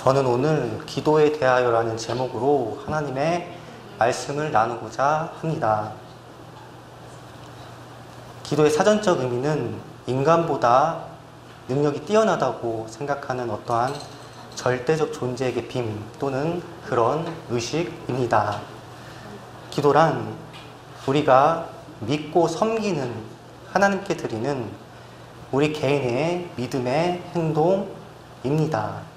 저는 오늘 기도에 대하여라는 제목으로 하나님의 말씀을 나누고자 합니다. 기도의 사전적 의미는 인간보다 능력이 뛰어나다고 생각하는 어떠한 절대적 존재에게 빔 또는 그런 의식입니다. 기도란 우리가 믿고 섬기는 하나님께 드리는 우리 개인의 믿음의 행동입니다.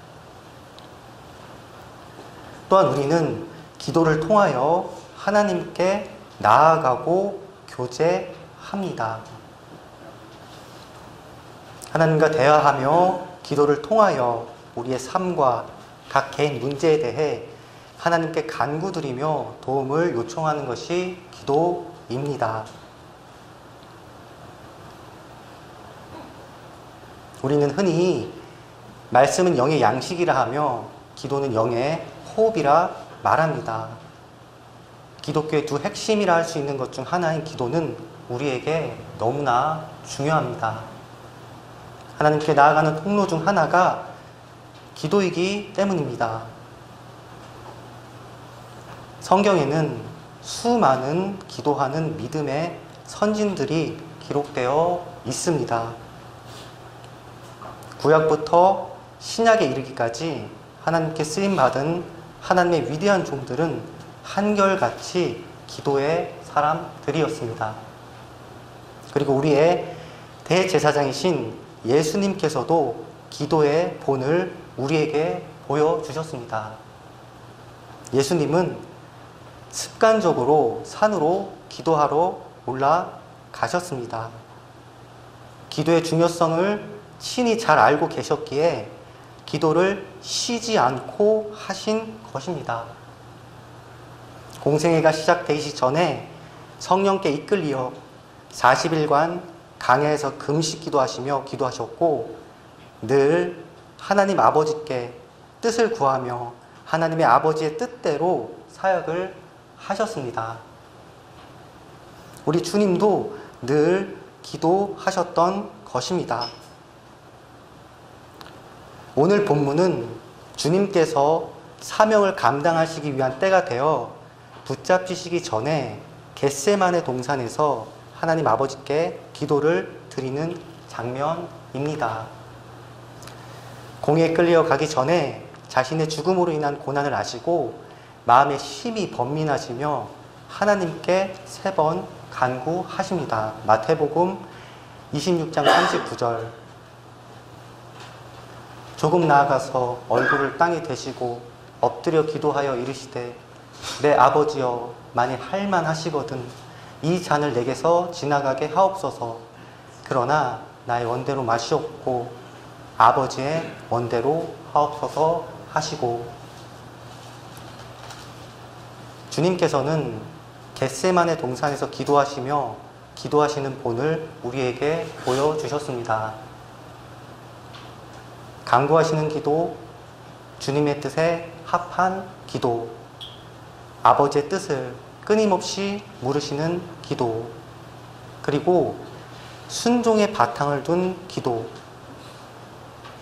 또한 우리는 기도를 통하여 하나님께 나아가고 교제합니다. 하나님과 대화하며 기도를 통하여 우리의 삶과 각 개인 문제에 대해 하나님께 간구드리며 도움을 요청하는 것이 기도입니다. 우리는 흔히 말씀은 영의 양식이라 하며 기도는 영의 호흡이라 말합니다. 기독교의 두 핵심이라 할 수 있는 것 중 하나인 기도는 우리에게 너무나 중요합니다. 하나님께 나아가는 통로 중 하나가 기도이기 때문입니다. 성경에는 수많은 기도하는 믿음의 선진들이 기록되어 있습니다. 구약부터 신약에 이르기까지 하나님께 쓰임받은 하나님의 위대한 종들은 한결같이 기도의 사람들이었습니다. 그리고 우리의 대제사장이신 예수님께서도 기도의 본을 우리에게 보여주셨습니다. 예수님은 습관적으로 산으로 기도하러 올라가셨습니다. 기도의 중요성을 친히 잘 알고 계셨기에 기도를 쉬지 않고 하신 것입니다. 공생애가 시작되기 전에 성령께 이끌리어 40일간 강야에서 금식 기도하시며 기도하셨고 늘 하나님 아버지께 뜻을 구하며 하나님의 아버지의 뜻대로 사역을 하셨습니다. 우리 주님도 늘 기도하셨던 것입니다. 오늘 본문은 주님께서 사명을 감당하시기 위한 때가 되어 붙잡히시기 전에 겟세마네 동산에서 하나님 아버지께 기도를 드리는 장면입니다. 공에 끌려 가기 전에 자신의 죽음으로 인한 고난을 아시고 마음에 심히 번민하시며 하나님께 3번 간구하십니다. 마태복음 26장 39절 조금 나아가서 얼굴을 땅에 대시고 엎드려 기도하여 이르시되 내 아버지여 만일 할만하시거든 이 잔을 내게서 지나가게 하옵소서. 그러나 나의 원대로 마시옵고 아버지의 원대로 하옵소서 하시고 주님께서는 겟세마네 동산에서 기도하시며 기도하시는 본을 우리에게 보여주셨습니다. 간구하시는 기도, 주님의 뜻에 합한 기도, 아버지의 뜻을 끊임없이 물으시는 기도, 그리고 순종의 바탕을 둔 기도.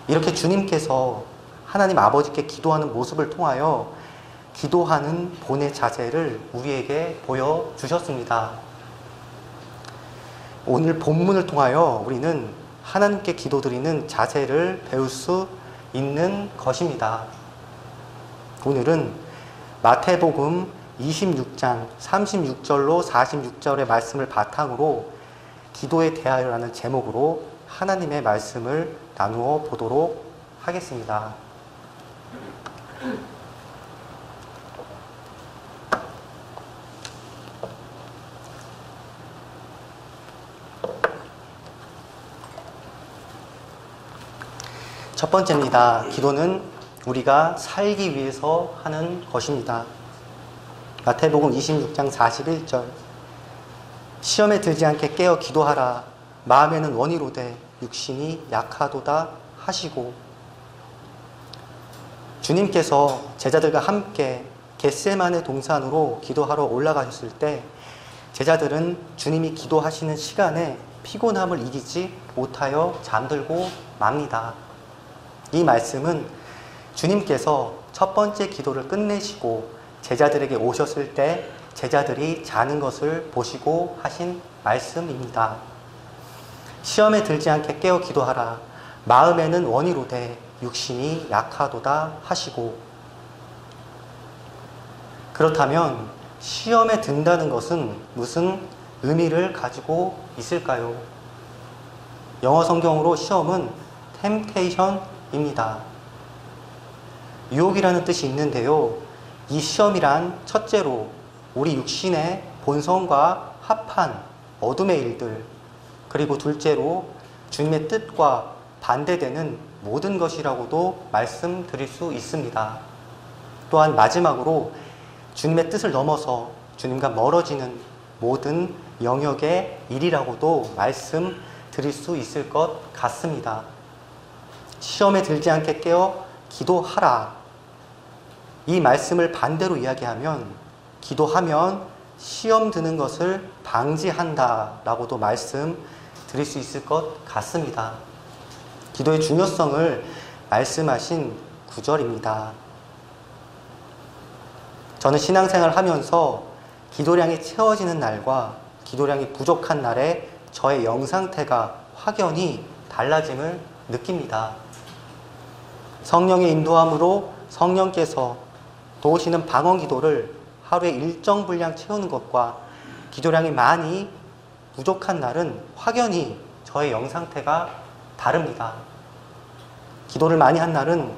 이렇게 주님께서 하나님 아버지께 기도하는 모습을 통하여 기도하는 본의 자세를 우리에게 보여주셨습니다. 오늘 본문을 통하여 우리는 하나님께 기도드리는 자세를 배울 수 있는 것입니다. 오늘은 마태복음 26장 36절로 46절의 말씀을 바탕으로 기도에 대하여라는 제목으로 하나님의 말씀을 나누어 보도록 하겠습니다. 첫 번째입니다. 기도는 우리가 살기 위해서 하는 것입니다. 마태복음 26장 41절 시험에 들지 않게 깨어 기도하라. 마음에는 원이로되 육신이 약하도다 하시고 주님께서 제자들과 함께 겟세마네 동산으로 기도하러 올라가셨을 때 제자들은 주님이 기도하시는 시간에 피곤함을 이기지 못하여 잠들고 맙니다. 이 말씀은 주님께서 첫 번째 기도를 끝내시고 제자들에게 오셨을 때 제자들이 자는 것을 보시고 하신 말씀입니다. 시험에 들지 않게 깨어 기도하라. 마음에는 원이로되 육신이 약하도다 하시고. 그렇다면 시험에 든다는 것은 무슨 의미를 가지고 있을까요? 영어 성경으로 시험은 temptation입니다. 유혹이라는 뜻이 있는데요. 이 시험이란 첫째로 우리 육신의 본성과 합한 어둠의 일들, 그리고 둘째로 주님의 뜻과 반대되는 모든 것이라고도 말씀드릴 수 있습니다. 또한 마지막으로 주님의 뜻을 넘어서 주님과 멀어지는 모든 영역의 일이라고도 말씀드릴 수 있을 것 같습니다. 시험에 들지 않게 깨어 기도하라. 이 말씀을 반대로 이야기하면 기도하면 시험 드는 것을 방지한다 라고도 말씀드릴 수 있을 것 같습니다. 기도의 중요성을 말씀하신 구절입니다. 저는 신앙생활을 하면서 기도량이 채워지는 날과 기도량이 부족한 날에 저의 영 상태가 확연히 달라짐을 느낍니다. 성령의 인도함으로 성령께서 도우시는 방언 기도를 하루에 일정 분량 채우는 것과 기도량이 많이 부족한 날은 확연히 저의 영 상태가 다릅니다. 기도를 많이 한 날은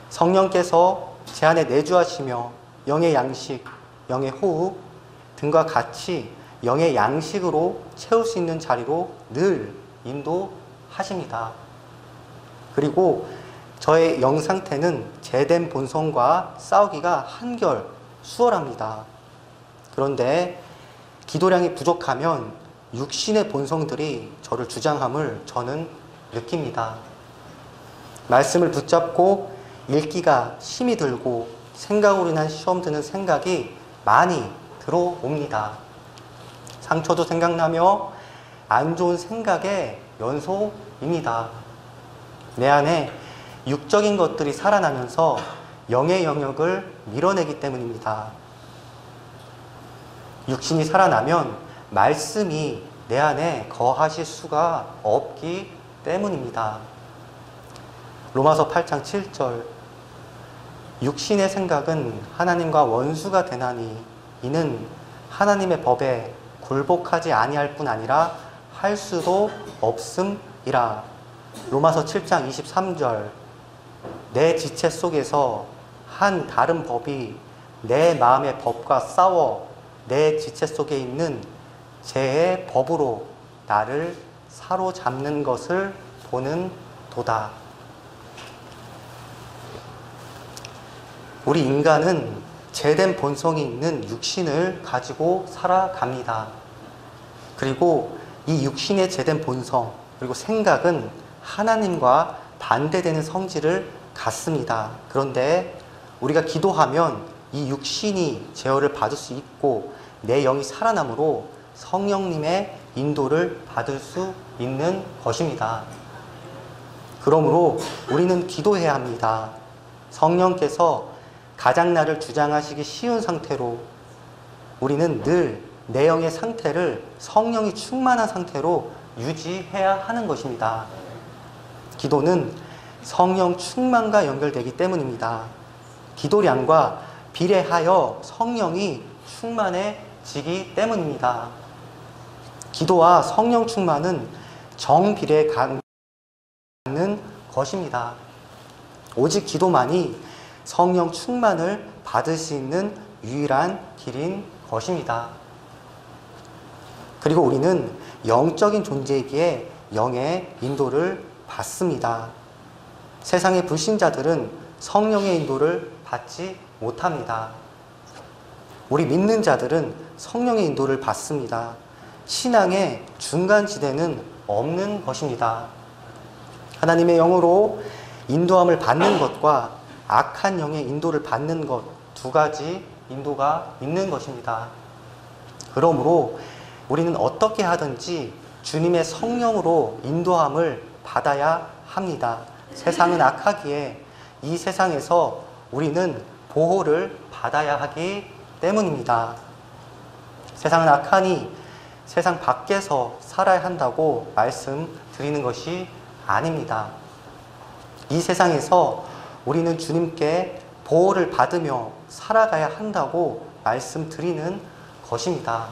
성령께서 제 안에 내주하시며 영의 양식, 영의 호흡 등과 같이 영의 양식으로 채울 수 있는 자리로 늘 인도하십니다. 그리고 저의 영 상태는 제된 본성과 싸우기가 한결 수월합니다. 그런데 기도량이 부족하면 육신의 본성들이 저를 주장함을 저는 느낍니다. 말씀을 붙잡고 읽기가 힘이 들고 생각으로 인한 시험 드는 생각이 많이 들어옵니다. 상처도 생각나며 안 좋은 생각의 연속입니다. 내 안에 육적인 것들이 살아나면서 영의 영역을 밀어내기 때문입니다. 육신이 살아나면 말씀이 내 안에 거하실 수가 없기 때문입니다. 로마서 8장 7절 육신의 생각은 하나님과 원수가 되나니 이는 하나님의 법에 굴복하지 아니할 뿐 아니라 할 수도 없음이라. 로마서 7장 23절 내 지체 속에서 한 다른 법이 내 마음의 법과 싸워 내 지체 속에 있는 죄의 법으로 나를 사로잡는 것을 보는 도다. 우리 인간은 죄된 본성이 있는 육신을 가지고 살아갑니다. 그리고 이 육신의 죄된 본성 그리고 생각은 하나님과 반대되는 성질을 갖습니다. 그런데 우리가 기도하면 이 육신이 제어를 받을 수 있고 내 영이 살아남으로 성령님의 인도를 받을 수 있는 것입니다. 그러므로 우리는 기도해야 합니다. 성령께서 가장 나를 주장하시기 쉬운 상태로 우리는 늘 내 영의 상태를 성령이 충만한 상태로 유지해야 하는 것입니다. 기도는 성령 충만과 연결되기 때문입니다. 기도량과 비례하여 성령이 충만해지기 때문입니다. 기도와 성령 충만은 정비례 갖는 것입니다. 오직 기도만이 성령 충만을 받을 수 있는 유일한 길인 것입니다. 그리고 우리는 영적인 존재이기에 영의 인도를 받습니다. 세상의 불신자들은 성령의 인도를 받지 못합니다. 우리 믿는 자들은 성령의 인도를 받습니다. 신앙의 중간지대는 없는 것입니다. 하나님의 영으로 인도함을 받는 것과 악한 영의 인도를 받는 것 두 가지 인도가 있는 것입니다. 그러므로 우리는 어떻게 하든지 주님의 성령으로 인도함을 받아야 합니다. 세상은 악하기에 이 세상에서 우리는 보호를 받아야 하기 때문입니다. 세상은 악하니 세상 밖에서 살아야 한다고 말씀드리는 것이 아닙니다. 이 세상에서 우리는 주님께 보호를 받으며 살아가야 한다고 말씀드리는 것입니다.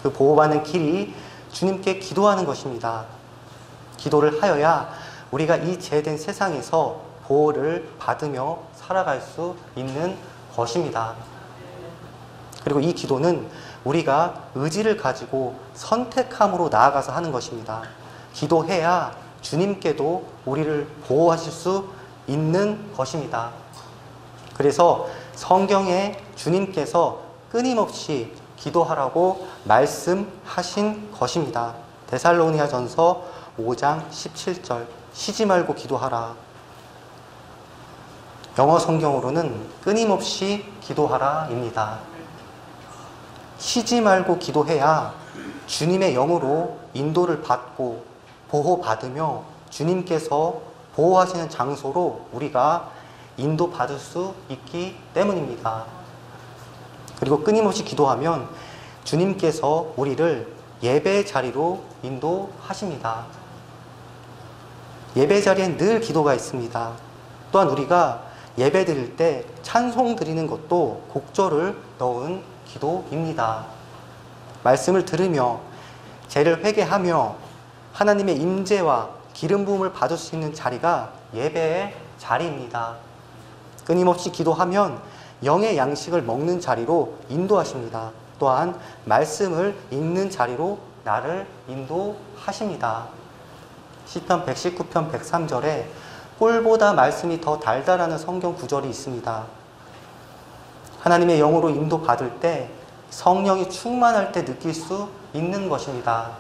그 보호받는 길이 주님께 기도하는 것입니다. 기도를 하여야 우리가 이 죄된 세상에서 보호를 받으며 살아갈 수 있는 것입니다. 그리고 이 기도는 우리가 의지를 가지고 선택함으로 나아가서 하는 것입니다. 기도해야 주님께도 우리를 보호하실 수 있는 것입니다. 그래서 성경에 주님께서 끊임없이 기도하라고 말씀하신 것입니다. 데살로니가전서 5장 17절 쉬지 말고 기도하라. 영어 성경으로는 끊임없이 기도하라입니다. 쉬지 말고 기도해야 주님의 영으로 인도를 받고 보호받으며 주님께서 보호하시는 장소로 우리가 인도받을 수 있기 때문입니다. 그리고 끊임없이 기도하면 주님께서 우리를 예배의 자리로 인도하십니다. 예배 자리엔 늘 기도가 있습니다. 또한 우리가 예배 드릴 때 찬송 드리는 것도 곡절을 넣은 기도입니다. 말씀을 들으며 죄를 회개하며 하나님의 임재와 기름 부음을 받을 수 있는 자리가 예배의 자리입니다. 끊임없이 기도하면 영의 양식을 먹는 자리로 인도하십니다. 또한 말씀을 읽는 자리로 나를 인도하십니다. 시편 119편 103절에 꿀보다 말씀이 더 달달하는 성경 구절이 있습니다. 하나님의 영으로 인도받을 때 성령이 충만할 때 느낄 수 있는 것입니다.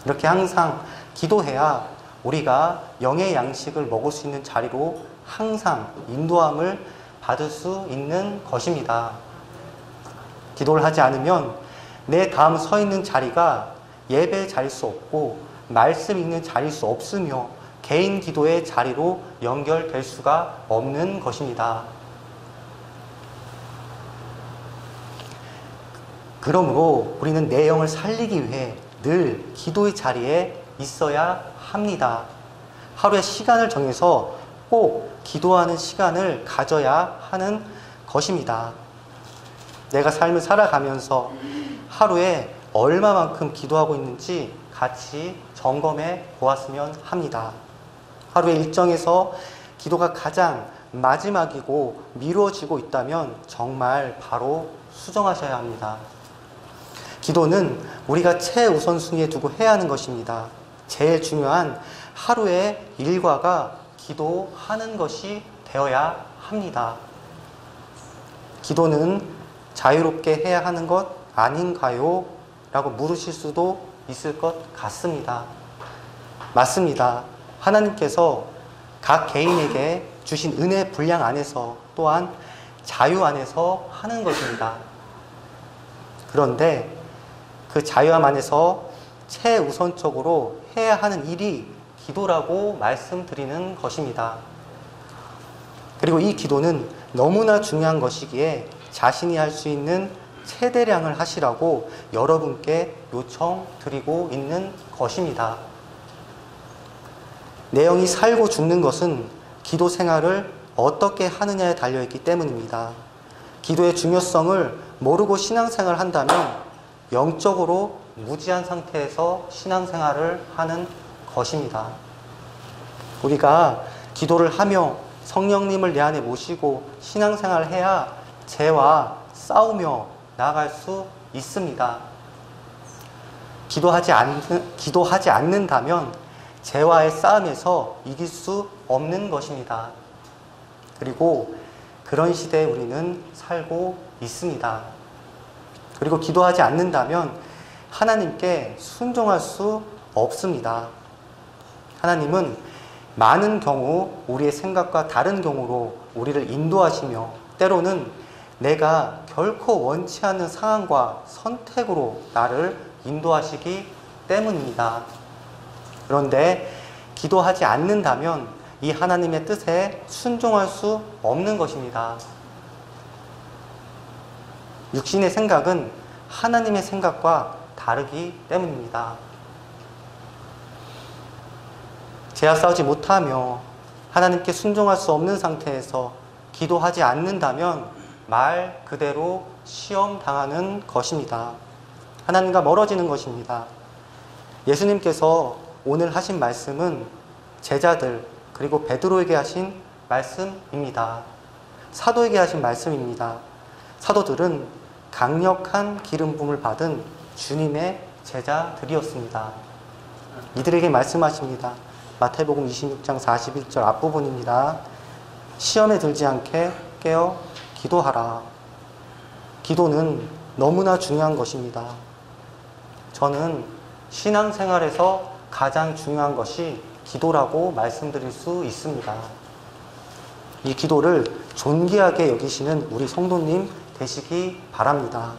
이렇게 항상 기도해야 우리가 영의 양식을 먹을 수 있는 자리로 항상 인도함을 받을 수 있는 것입니다. 기도를 하지 않으면 내 다음 서 있는 자리가 예배의 자리일 수 없고 말씀 읽는 자리일 수 없으며 개인 기도의 자리로 연결될 수가 없는 것입니다. 그러므로 우리는 내 영을 살리기 위해 늘 기도의 자리에 있어야 합니다. 하루에 시간을 정해서 꼭 기도하는 시간을 가져야 하는 것입니다. 내가 삶을 살아가면서 하루에 얼마만큼 기도하고 있는지 같이 점검해 보았으면 합니다. 하루의 일정에서 기도가 가장 마지막이고 미루어지고 있다면 정말 바로 수정하셔야 합니다. 기도는 우리가 최우선순위에 두고 해야 하는 것입니다. 제일 중요한 하루의 일과가 기도하는 것이 되어야 합니다. 기도는 자유롭게 해야 하는 것 아닌가요? 라고 물으실 수도 있을 것 같습니다. 맞습니다. 하나님께서 각 개인에게 주신 은혜 분량 안에서 또한 자유 안에서 하는 것입니다. 그런데 그 자유함 안에서 최우선적으로 해야 하는 일이 기도라고 말씀드리는 것입니다. 그리고 이 기도는 너무나 중요한 것이기에 자신이 할 수 있는 최대량을 하시라고 여러분께 요청드리고 있는 것입니다. 내 영이 살고 죽는 것은 기도 생활을 어떻게 하느냐에 달려있기 때문입니다. 기도의 중요성을 모르고 신앙생활을 한다면 영적으로 무지한 상태에서 신앙생활을 하는 것입니다. 우리가 기도를 하며 성령님을 내 안에 모시고 신앙생활을 해야 죄와 싸우며 나아갈 수 있습니다. 기도하지 않는다면 죄와의 싸움에서 이길 수 없는 것입니다. 그리고 그런 시대에 우리는 살고 있습니다. 그리고 기도하지 않는다면 하나님께 순종할 수 없습니다. 하나님은 많은 경우 우리의 생각과 다른 경우로 우리를 인도하시며 때로는 내가 결코 원치 않는 상황과 선택으로 나를 인도하시기 때문입니다. 그런데 기도하지 않는다면 이 하나님의 뜻에 순종할 수 없는 것입니다. 육신의 생각은 하나님의 생각과 다르기 때문입니다. 죄와 싸우지 못하며 하나님께 순종할 수 없는 상태에서 기도하지 않는다면 말 그대로 시험 당하는 것입니다. 하나님과 멀어지는 것입니다. 예수님께서 오늘 하신 말씀은 제자들 그리고 베드로에게 하신 말씀입니다. 사도에게 하신 말씀입니다. 사도들은 강력한 기름 부음을 받은 주님의 제자들이었습니다. 이들에게 말씀하십니다. 마태복음 26장 41절 앞부분입니다. 시험에 들지 않게 깨어 기도하라. 기도는 너무나 중요한 것입니다. 저는 신앙생활에서 가장 중요한 것이 기도라고 말씀드릴 수 있습니다. 이 기도를 존귀하게 여기시는 우리 성도님 되시기 바랍니다.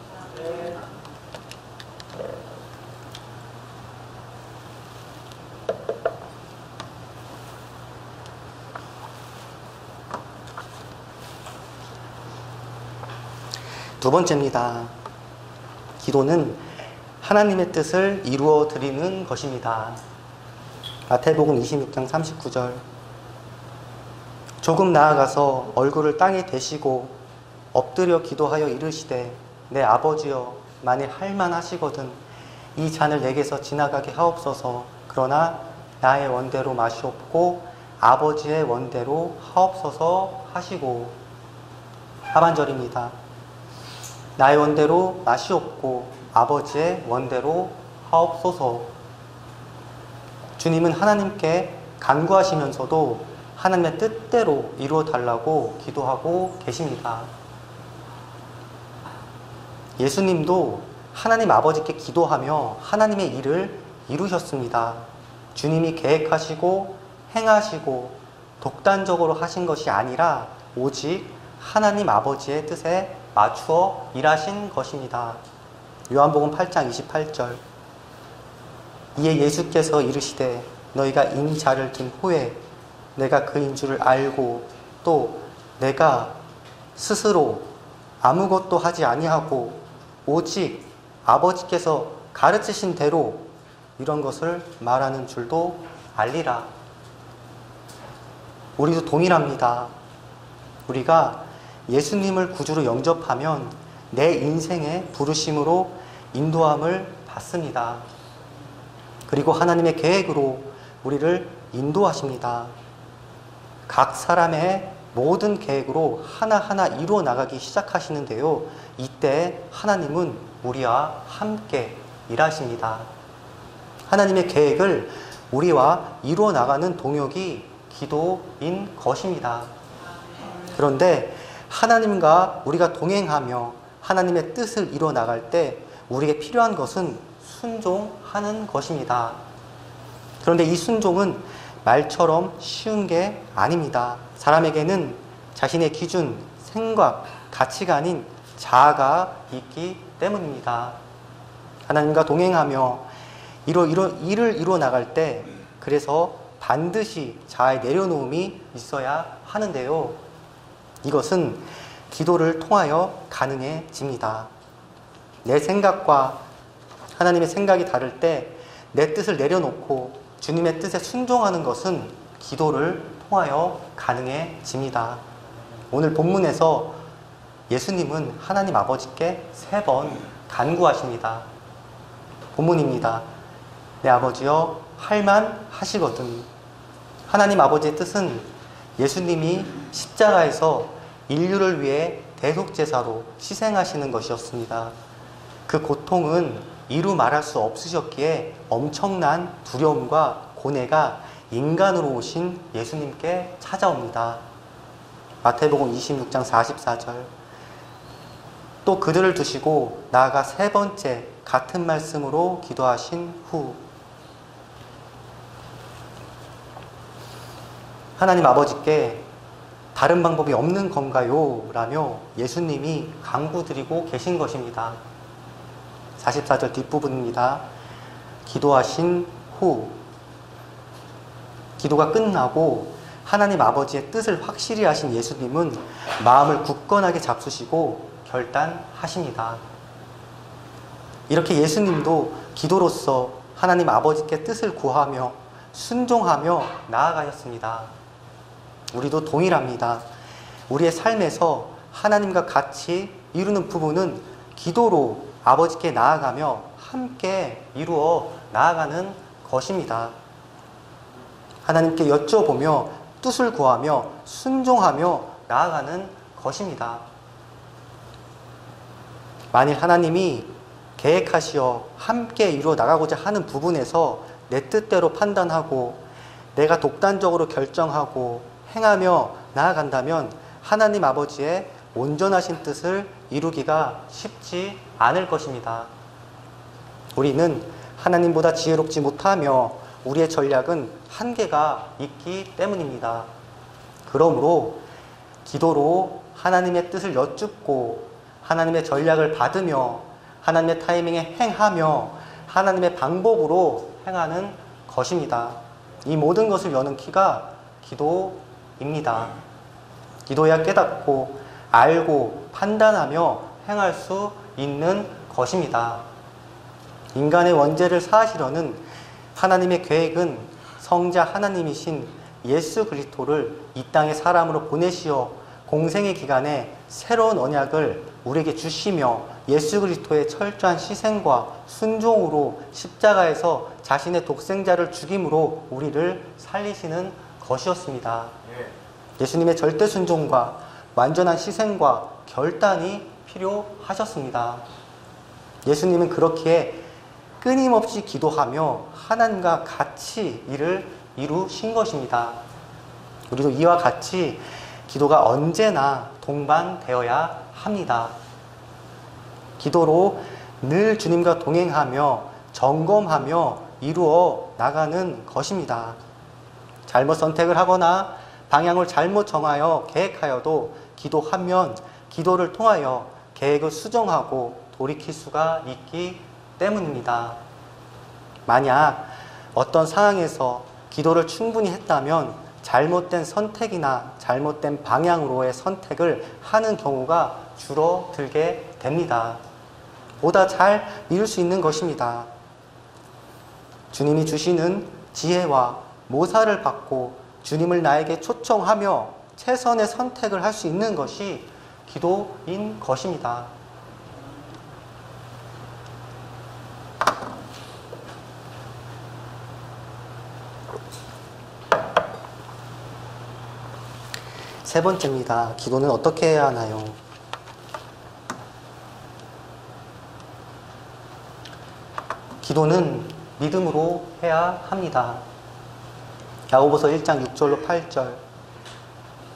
두 번째입니다. 기도는 하나님의 뜻을 이루어 드리는 것입니다. 마태복음 26장 39절. 조금 나아가서 얼굴을 땅에 대시고 엎드려 기도하여 이르시되 내 아버지여 만일 할만하시거든 이 잔을 내게서 지나가게 하옵소서. 그러나 나의 원대로 마시옵고 아버지의 원대로 하옵소서 하시고. 하반절입니다. 나의 원대로 마시옵고 아버지의 원대로 하옵소서. 주님은 하나님께 간구하시면서도 하나님의 뜻대로 이루어 달라고 기도하고 계십니다. 예수님도 하나님 아버지께 기도하며 하나님의 일을 이루셨습니다. 주님이 계획하시고 행하시고 독단적으로 하신 것이 아니라 오직 하나님 아버지의 뜻에 맞추어 일하신 것입니다. 요한복음 8장 28절. 이에 예수께서 이르시되 너희가 인자를 든 후에 내가 그인 줄을 알고 또 내가 스스로 아무것도 하지 아니하고 오직 아버지께서 가르치신 대로 이런 것을 말하는 줄도 알리라. 우리도 동일합니다. 우리가 예수님을 구주로 영접하면 내 인생의 부르심으로 인도함을 받습니다. 그리고 하나님의 계획으로 우리를 인도하십니다. 각 사람의 모든 계획으로 하나하나 이루어 나가기 시작하시는데요. 이때 하나님은 우리와 함께 일하십니다. 하나님의 계획을 우리와 이루어 나가는 동역이 기도인 것입니다. 그런데 하나님과 우리가 동행하며 하나님의 뜻을 이루어 나갈 때 우리에게 필요한 것은 순종하는 것입니다. 그런데 이 순종은 말처럼 쉬운 게 아닙니다. 사람에게는 자신의 기준, 생각, 가치관인 자아가 있기 때문입니다. 하나님과 동행하며 일을 이루어 나갈 때 그래서 반드시 자아의 내려놓음이 있어야 하는데요. 이것은 기도를 통하여 가능해집니다. 내 생각과 하나님의 생각이 다를 때 내 뜻을 내려놓고 주님의 뜻에 순종하는 것은 기도를 통하여 가능해집니다. 오늘 본문에서 예수님은 하나님 아버지께 3번 간구하십니다. 본문입니다. 내 아버지여 할만하시거든. 하나님 아버지의 뜻은 예수님이 십자가에서 인류를 위해 대속제사로 희생하시는 것이었습니다. 그 고통은 이루 말할 수 없으셨기에 엄청난 두려움과 고뇌가 인간으로 오신 예수님께 찾아옵니다. 마태복음 26장 44절. 또 그들을 두시고 나아가 3번째 같은 말씀으로 기도하신 후 하나님 아버지께 다른 방법이 없는 건가요? 라며 예수님이 간구드리고 계신 것입니다. 44절 뒷부분입니다. 기도하신 후 기도가 끝나고 하나님 아버지의 뜻을 확실히 하신 예수님은 마음을 굳건하게 잡수시고 결단하십니다. 이렇게 예수님도 기도로서 하나님 아버지께 뜻을 구하며 순종하며 나아가셨습니다. 우리도 동일합니다. 우리의 삶에서 하나님과 같이 이루는 부분은 기도로 아버지께 나아가며 함께 이루어 나아가는 것입니다. 하나님께 여쭤보며 뜻을 구하며 순종하며 나아가는 것입니다. 만일 하나님이 계획하시어 함께 이루어 나가고자 하는 부분에서 내 뜻대로 판단하고 내가 독단적으로 결정하고 행하며 나아간다면 하나님 아버지의 온전하신 뜻을 이루기가 쉽지 않을 것입니다. 우리는 하나님보다 지혜롭지 못하며 우리의 전략은 한계가 있기 때문입니다. 그러므로 기도로 하나님의 뜻을 여쭙고 하나님의 전략을 받으며 하나님의 타이밍에 행하며 하나님의 방법으로 행하는 것입니다. 이 모든 것을 여는 키가 기도입니다. 기도해야 깨닫고 알고 판단하며 행할 수 있는 것입니다. 인간의 원죄를 사하시려는 하나님의 계획은 성자 하나님이신 예수 그리스도를 이 땅의 사람으로 보내시어 공생의 기간에 새로운 언약을 우리에게 주시며 예수 그리스도의 철저한 희생과 순종으로 십자가에서 자신의 독생자를 죽임으로 우리를 살리시는 것이었습니다. 예수님의 절대 순종과 완전한 희생과 결단이 필요하셨습니다. 예수님은 그렇기에 끊임없이 기도하며 하나님과 같이 일을 이루신 것입니다. 우리도 이와 같이 기도가 언제나 동반되어야 합니다. 기도로 늘 주님과 동행하며 점검하며 이루어 나가는 것입니다. 잘못 선택을 하거나 방향을 잘못 정하여 계획하여도 기도하면 기도를 통하여 계획을 수정하고 돌이킬 수가 있기 때문입니다. 만약 어떤 상황에서 기도를 충분히 했다면 잘못된 선택이나 잘못된 방향으로의 선택을 하는 경우가 줄어들게 됩니다. 보다 잘 이룰 수 있는 것입니다. 주님이 주시는 지혜와 모사를 받고 주님을 나에게 초청하며 최선의 선택을 할 수 있는 것이 기도인 것입니다. 세 번째입니다. 기도는 어떻게 해야 하나요? 기도는 믿음으로 해야 합니다. 야고보서 1장 6절로 8절.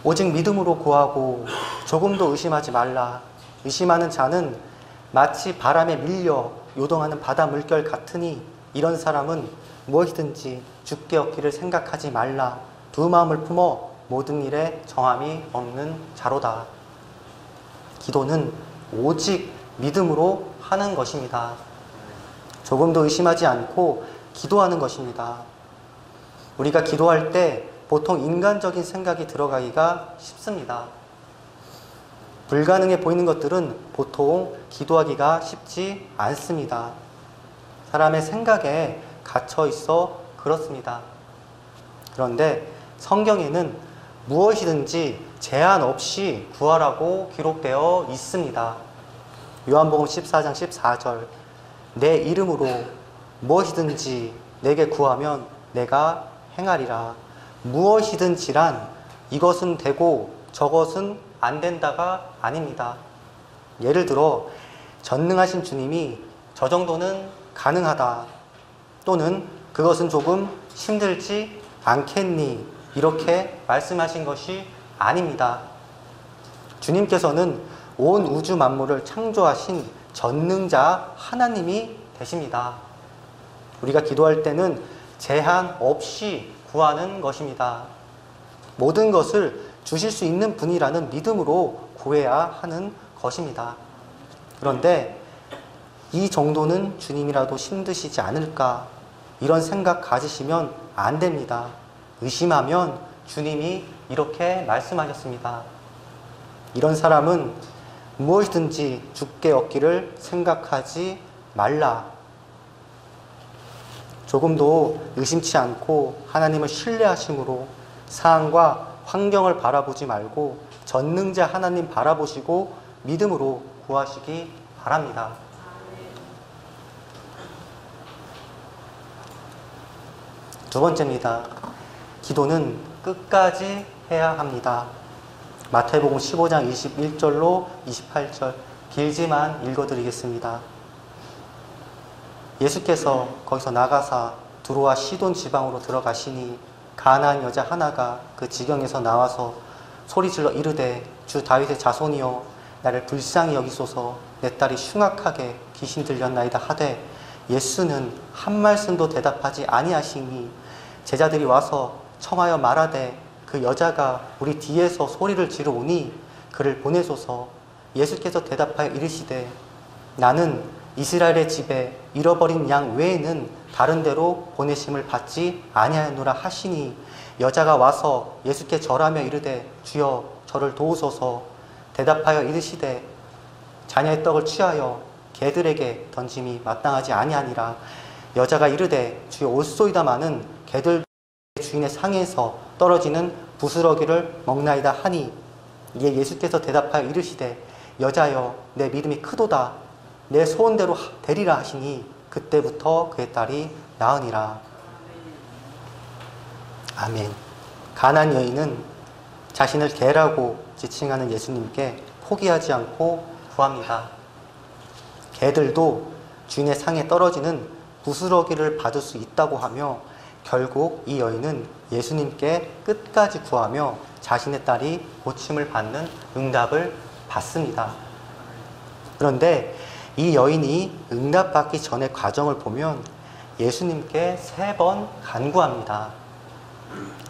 오직 믿음으로 구하고 조금도 의심하지 말라. 의심하는 자는 마치 바람에 밀려 요동하는 바다 물결 같으니 이런 사람은 무엇이든지 주께 얻기를 생각하지 말라. 두 마음을 품어 모든 일에 정함이 없는 자로다. 기도는 오직 믿음으로 하는 것입니다. 조금도 의심하지 않고 기도하는 것입니다. 우리가 기도할 때 보통 인간적인 생각이 들어가기가 쉽습니다. 불가능해 보이는 것들은 보통 기도하기가 쉽지 않습니다. 사람의 생각에 갇혀 있어 그렇습니다. 그런데 성경에는 무엇이든지 제한 없이 구하라고 기록되어 있습니다. 요한복음 14장 14절. 내 이름으로 무엇이든지 내게 구하면 내가 행하리라. 무엇이든지란 이것은 되고 저것은 안 된다가 아닙니다. 예를 들어 전능하신 주님이 저 정도는 가능하다 또는 그것은 조금 힘들지 않겠니 이렇게 말씀하신 것이 아닙니다. 주님께서는 온 우주 만물을 창조하신 전능자 하나님이 되십니다. 우리가 기도할 때는 제한 없이 구하는 것입니다. 모든 것을 주실 수 있는 분이라는 믿음으로 구해야 하는 것입니다. 그런데 이 정도는 주님이라도 힘드시지 않을까 이런 생각 가지시면 안 됩니다. 의심하면 주님이 이렇게 말씀하셨습니다. 이런 사람은 무엇이든지 주께 얻기를 생각하지 말라. 조금도 의심치 않고 하나님을 신뢰하심으로 상황과 환경을 바라보지 말고 전능자 하나님 바라보시고 믿음으로 구하시기 바랍니다. 두 번째입니다. 기도는 끝까지 해야 합니다. 마태복음 15장 21절로 28절 길지만 읽어드리겠습니다. 예수께서 거기서 나가사 두로와 시돈 지방으로 들어가시니 가나안 여자 하나가 그 지경에서 나와서 소리질러 이르되 주 다윗의 자손이여 나를 불쌍히 여기소서 내 딸이 흉악하게 귀신 들렸나이다 하되 예수는 한 말씀도 대답하지 아니하시니 제자들이 와서 청하여 말하되 그 여자가 우리 뒤에서 소리를 지르오니 그를 보내소서. 예수께서 대답하여 이르시되 나는 이스라엘의 집에 잃어버린 양 외에는 다른 데로 보내심을 받지 아니하노라 하시니 여자가 와서 예수께 절하며 이르되 주여 저를 도우소서. 대답하여 이르시되 자녀의 떡을 취하여 개들에게 던짐이 마땅하지 아니하니라. 여자가 이르되 주여 옳소이다마는 개들 주인의 상에서 떨어지는 부스러기를 먹나이다 하니 이에 예수께서 대답하여 이르시되 여자여 내 믿음이 크도다 내 소원대로 되리라 하시니 그때부터 그의 딸이 나으니라. 아멘. 가나안 여인은 자신을 개라고 지칭하는 예수님께 포기하지 않고 구합니다. 개들도 주인의 상에 떨어지는 부스러기를 받을 수 있다고 하며 결국 이 여인은 예수님께 끝까지 구하며 자신의 딸이 고침을 받는 응답을 받습니다. 그런데 이 여인이 응답받기 전의 과정을 보면 예수님께 3번 간구합니다.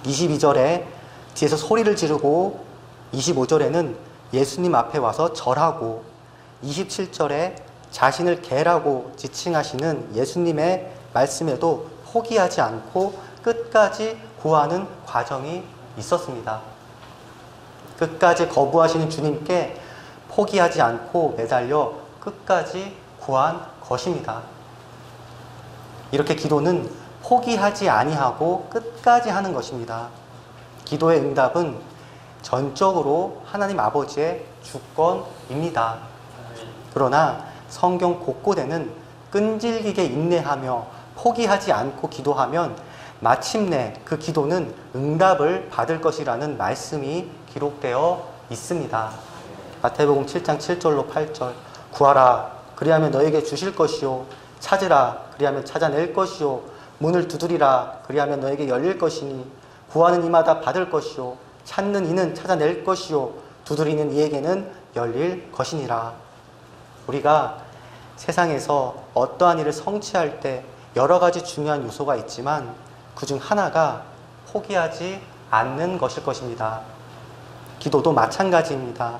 22절에 뒤에서 소리를 지르고 25절에는 예수님 앞에 와서 절하고 27절에 자신을 개라고 지칭하시는 예수님의 말씀에도 포기하지 않고 끝까지 구하는 과정이 있었습니다. 끝까지 거부하시는 주님께 포기하지 않고 매달려 끝까지 구한 것입니다. 이렇게 기도는 포기하지 아니하고 끝까지 하는 것입니다. 기도의 응답은 전적으로 하나님 아버지의 주권입니다. 그러나 성경 곳곳에는 끈질기게 인내하며 포기하지 않고 기도하면 마침내 그 기도는 응답을 받을 것이라는 말씀이 기록되어 있습니다. 마태복음 7장 7절로 8절 구하라 그리하면 너에게 주실 것이요 찾으라 그리하면 찾아낼 것이요 문을 두드리라 그리하면 너에게 열릴 것이니 구하는 이마다 받을 것이요 찾는 이는 찾아낼 것이요 두드리는 이에게는 열릴 것이니라. 우리가 세상에서 어떠한 일을 성취할 때 여러 가지 중요한 요소가 있지만 그중 하나가 포기하지 않는 것일 것입니다. 기도도 마찬가지입니다.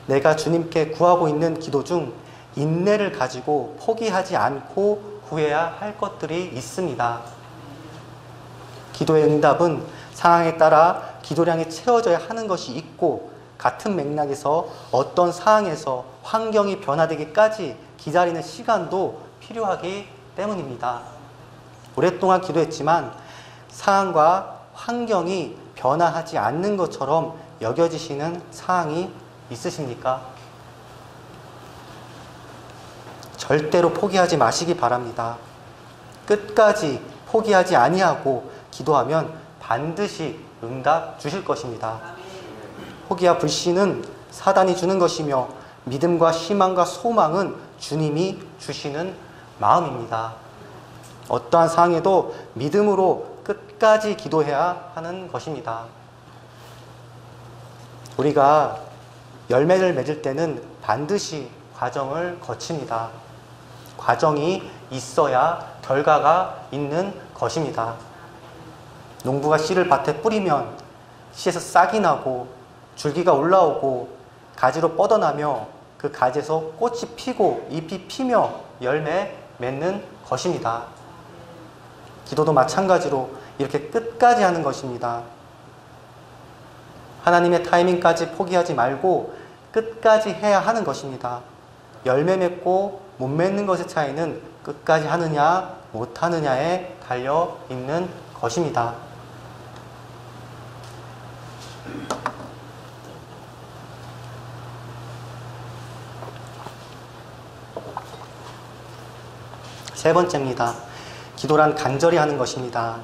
내가 주님께 구하고 있는 기도 중 인내를 가지고 포기하지 않고 구해야 할 것들이 있습니다. 기도의 응답은 상황에 따라 기도량이 채워져야 하는 것이 있고 같은 맥락에서 어떤 상황에서 환경이 변화되기까지 기다리는 시간도 필요하기 때문입니다. 오랫동안 기도했지만 상황과 환경이 변화하지 않는 것처럼 여겨지시는 상황이 있으십니까? 절대로 포기하지 마시기 바랍니다. 끝까지 포기하지 아니하고 기도하면 반드시 응답 주실 것입니다. 포기와 불신은 사단이 주는 것이며 믿음과 희망과 소망은 주님이 주시는 마음입니다. 어떠한 상황에도 믿음으로 끝까지 기도해야 하는 것입니다. 우리가 열매를 맺을 때는 반드시 과정을 거칩니다. 과정이 있어야 결과가 있는 것입니다. 농부가 씨를 밭에 뿌리면 씨에서 싹이 나고 줄기가 올라오고 가지로 뻗어나며 그 가지에서 꽃이 피고 잎이 피며 열매 맺는 것입니다. 기도도 마찬가지로 이렇게 끝까지 하는 것입니다. 하나님의 타이밍까지 포기하지 말고 끝까지 해야 하는 것입니다. 열매 맺고 못 맺는 것의 차이는 끝까지 하느냐 못하느냐에 달려 있는 것입니다. 세 번째입니다. 기도란 간절히 하는 것입니다.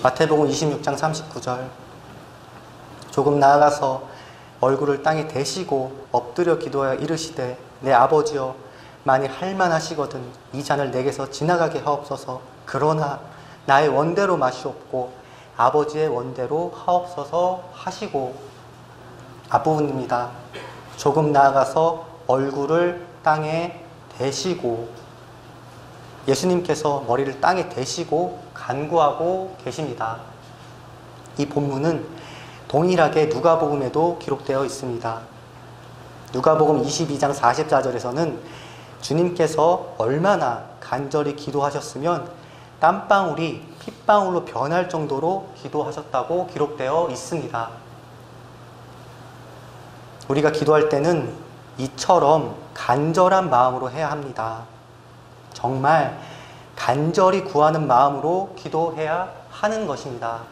마태복음 26장 39절. 조금 나아가서 얼굴을 땅에 대시고 엎드려 기도하여 이르시되 내 아버지여 만일 할만하시거든 이 잔을 내게서 지나가게 하옵소서. 그러나 나의 원대로 마시옵고 아버지의 원대로 하옵소서 하시고. 앞부분입니다. 조금 나아가서 얼굴을 땅에 대시고. 예수님께서 머리를 땅에 대시고 간구하고 계십니다. 이 본문은 동일하게 누가복음에도 기록되어 있습니다. 누가복음 22장 44절에서는 주님께서 얼마나 간절히 기도하셨으면 땀방울이 핏방울로 변할 정도로 기도하셨다고 기록되어 있습니다. 우리가 기도할 때는 이처럼 간절한 마음으로 해야 합니다. 정말 간절히 구하는 마음으로 기도해야 하는 것입니다.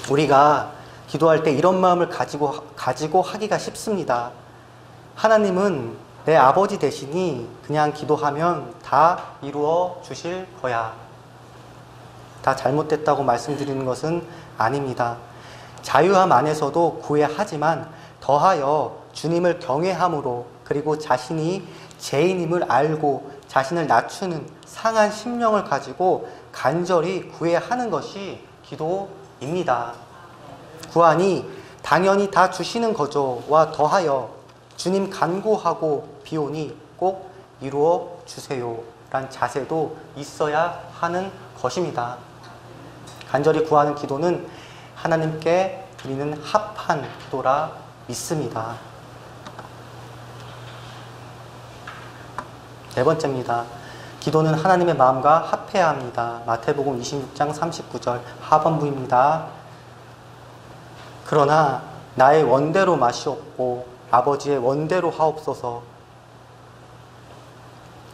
우리가 기도할 때 이런 마음을 가지고 하기가 쉽습니다. 하나님은 내 아버지 되시니 그냥 기도하면 다 이루어 주실 거야. 다 잘못됐다고 말씀드리는 것은 아닙니다. 자유함 안에서도 구해야 하지만 더하여 주님을 경외함으로 그리고 자신이 죄인임을 알고 자신을 낮추는 상한 심령을 가지고 간절히 구해야 하는 것이 기도입니다. 구하니 당연히 다 주시는 거죠와 더하여 주님 간구하고 비오니 꼭 이루어 주세요 라는 자세도 있어야 하는 것입니다. 간절히 구하는 기도는 하나님께 드리는 합한 기도라 믿습니다. 네 번째입니다. 기도는 하나님의 마음과 합해야 합니다. 마태복음 26장 39절 하반부입니다. 그러나 나의 원대로 마시옵고 아버지의 원대로 하옵소서.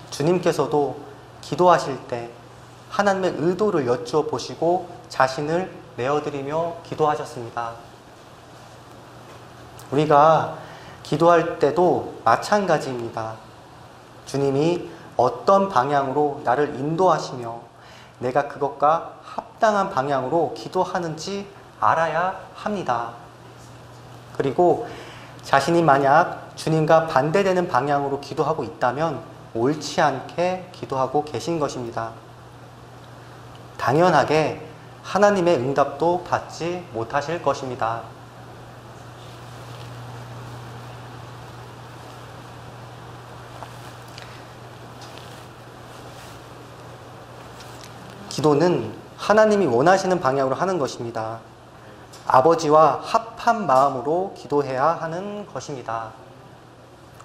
주님께서도 기도하실 때 하나님의 의도를 여쭈어 보시고 자신을 내어드리며 기도하셨습니다. 우리가 기도할 때도 마찬가지입니다. 주님이 어떤 방향으로 나를 인도하시며 내가 그것과 합당한 방향으로 기도하는지 알아야 합니다. 그리고 자신이 만약 주님과 반대되는 방향으로 기도하고 있다면 옳지 않게 기도하고 계신 것입니다. 당연하게 하나님의 응답도 받지 못하실 것입니다. 기도는 하나님이 원하시는 방향으로 하는 것입니다. 아버지와 합한 마음으로 기도해야 하는 것입니다.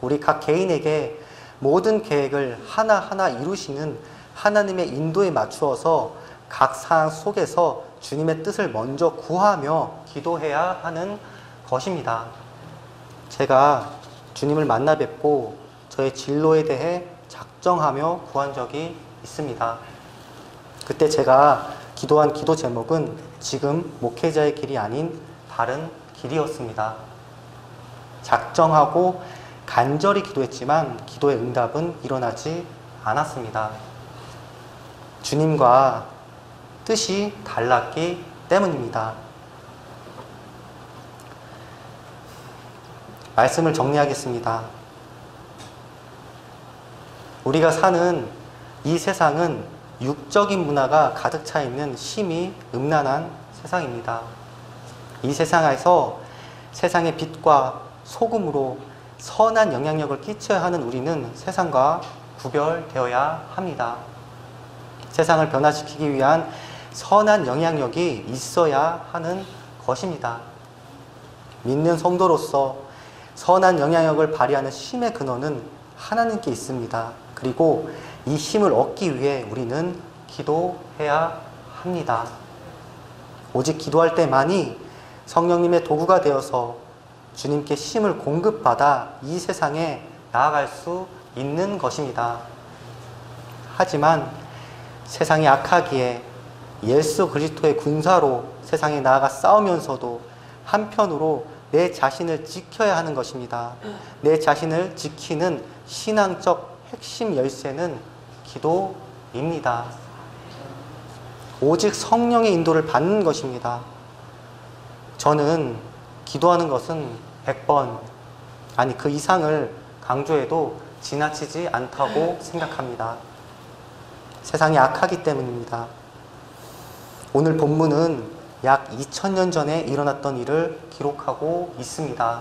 우리 각 개인에게 모든 계획을 하나하나 이루시는 하나님의 인도에 맞추어서 각 상황 속에서 주님의 뜻을 먼저 구하며 기도해야 하는 것입니다. 제가 주님을 만나 뵙고 저의 진로에 대해 작정하며 구한 적이 있습니다. 그때 제가 기도한 기도 제목은 지금 목회자의 길이 아닌 다른 길이었습니다. 작정하고 간절히 기도했지만 기도의 응답은 일어나지 않았습니다. 주님과 뜻이 달랐기 때문입니다. 말씀을 정리하겠습니다. 우리가 사는 이 세상은 육적인 문화가 가득 차 있는 심히 음란한 세상입니다. 이 세상에서 세상의 빛과 소금으로 선한 영향력을 끼쳐야 하는 우리는 세상과 구별되어야 합니다. 세상을 변화시키기 위한 선한 영향력이 있어야 하는 것입니다. 믿는 성도로서 선한 영향력을 발휘하는 힘의 근원은 하나님께 있습니다. 그리고 이 힘을 얻기 위해 우리는 기도해야 합니다. 오직 기도할 때만이 성령님의 도구가 되어서 주님께 힘을 공급받아 이 세상에 나아갈 수 있는 것입니다. 하지만 세상이 악하기에 예수 그리스도의 군사로 세상에 나아가 싸우면서도 한편으로 내 자신을 지켜야 하는 것입니다. 내 자신을 지키는 신앙적 핵심 열쇠는 기도입니다. 오직 성령의 인도를 받는 것입니다. 저는 기도하는 것은 100번, 아니 그 이상을 강조해도 지나치지 않다고 생각합니다. 세상이 악하기 때문입니다. 오늘 본문은 약 2000년 전에 일어났던 일을 기록하고 있습니다.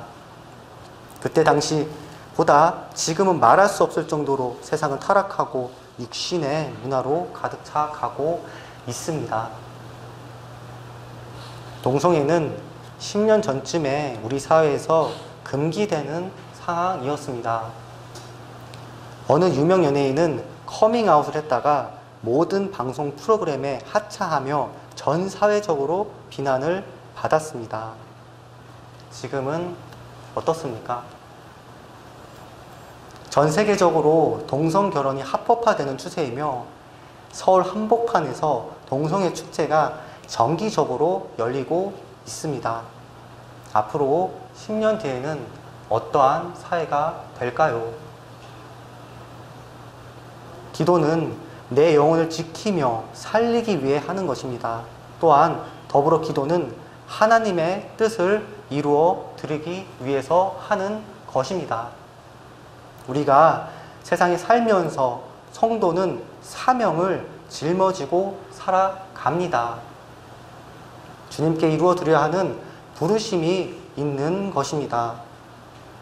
그때 당시보다 지금은 말할 수 없을 정도로 세상은 타락하고 육신의 문화로 가득 차가고 있습니다. 동성애는 10년 전쯤에 우리 사회에서 금기되는 상황이었습니다. 어느 유명 연예인은 커밍아웃을 했다가 모든 방송 프로그램에 하차하며 전 사회적으로 비난을 받았습니다. 지금은 어떻습니까? 전 세계적으로 동성 결혼이 합법화되는 추세이며 서울 한복판에서 동성애 축제가 정기적으로 열리고 있습니다. 앞으로 10년 뒤에는 어떠한 사회가 될까요? 기도는 내 영혼을 지키며 살리기 위해 하는 것입니다. 또한 더불어 기도는 하나님의 뜻을 이루어 드리기 위해서 하는 것입니다. 우리가 세상에 살면서 성도는 사명을 짊어지고 살아갑니다. 주님께 이루어 드려야 하는 부르심이 있는 것입니다.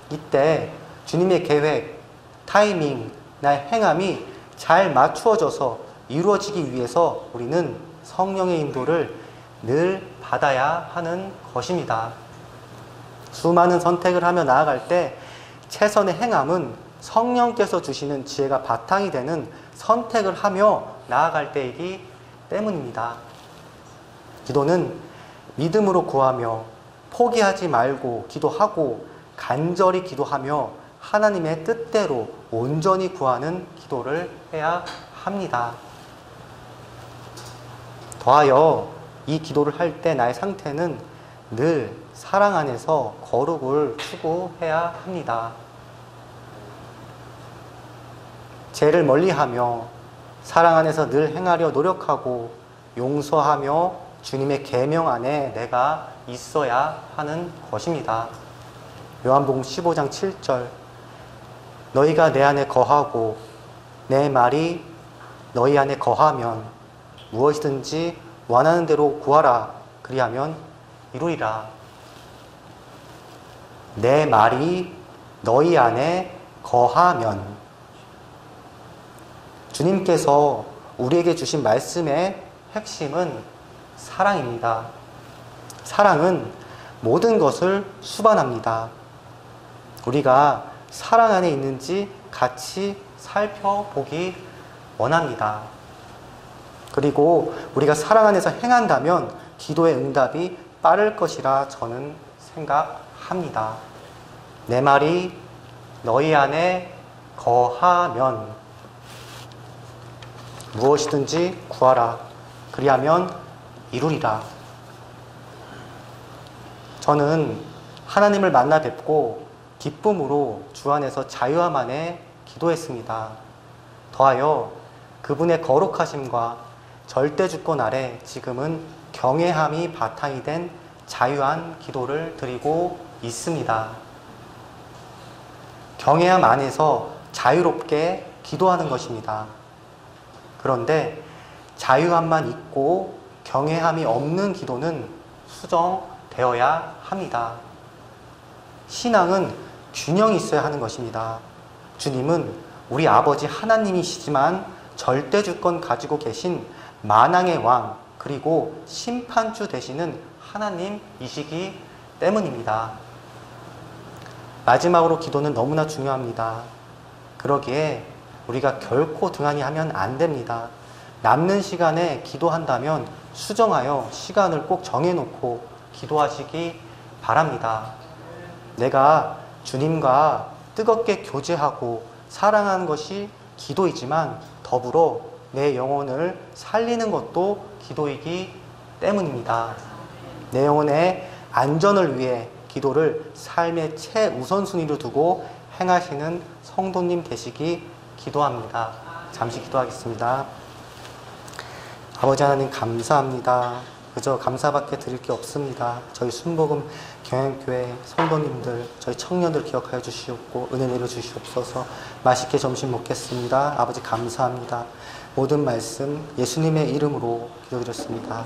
이때 주님의 계획, 타이밍, 나의 행함이 잘 맞추어져서 이루어지기 위해서 우리는 성령의 인도를 늘 받아야 하는 것입니다. 수많은 선택을 하며 나아갈 때 최선의 행함은 성령께서 주시는 지혜가 바탕이 되는 선택을 하며 나아갈 때이기 때문입니다. 기도는 믿음으로 구하며 포기하지 말고 기도하고 간절히 기도하며 하나님의 뜻대로 온전히 구하는 기도를 해야 합니다. 더하여 이 기도를 할 때 나의 상태는 늘 사랑 안에서 거룩을 추구해야 합니다. 죄를 멀리하며 사랑 안에서 늘 행하려 노력하고 용서하며 주님의 계명 안에 내가 있어야 하는 것입니다. 요한복음 15장 7절 너희가 내 안에 거하고 내 말이 너희 안에 거하면 무엇이든지 원하는 대로 구하라 그리하면 이루리라. 내 말이 너희 안에 거하면 주님께서 우리에게 주신 말씀의 핵심은 사랑입니다. 사랑은 모든 것을 수반합니다. 우리가 사랑 안에 있는지 같이 살펴보기 원합니다. 그리고 우리가 사랑 안에서 행한다면 기도의 응답이 빠를 것이라 저는 생각합니다. 내 말이 너희 안에 거하면 무엇이든지 구하라. 그리하면 이루리라. 저는 하나님을 만나 뵙고 기쁨으로 주 안에서 자유함 안에 기도했습니다. 더하여 그분의 거룩하심과 절대주권 아래 지금은 경외함이 바탕이 된 자유한 기도를 드리고 있습니다. 경외함 안에서 자유롭게 기도하는 것입니다. 그런데 자유함만 있고 경외함이 없는 기도는 수정되어야 합니다. 신앙은 균형이 있어야 하는 것입니다. 주님은 우리 아버지 하나님이시지만 절대주권 가지고 계신 만왕의 왕 그리고 심판주 되시는 하나님이시기 때문입니다. 마지막으로 기도는 너무나 중요합니다. 그러기에 우리가 결코 등한히 하면 안 됩니다. 남는 시간에 기도한다면 수정하여 시간을 꼭 정해놓고 기도하시기 바랍니다. 내가 주님과 뜨겁게 교제하고 사랑하는 것이 기도이지만 더불어 내 영혼을 살리는 것도 기도이기 때문입니다. 내 영혼의 안전을 위해 기도를 삶의 최우선순위로 두고 행하시는 성도님 되시기 기도합니다. 잠시 기도하겠습니다. 아버지 하나님 감사합니다. 그저 감사밖에 드릴 게 없습니다. 저희 순복음 경영교회 성도님들, 저희 청년들 기억하여 주시옵고 은혜 내려 주시옵소서. 맛있게 점심 먹겠습니다. 아버지 감사합니다. 모든 말씀 예수님의 이름으로 기도드렸습니다.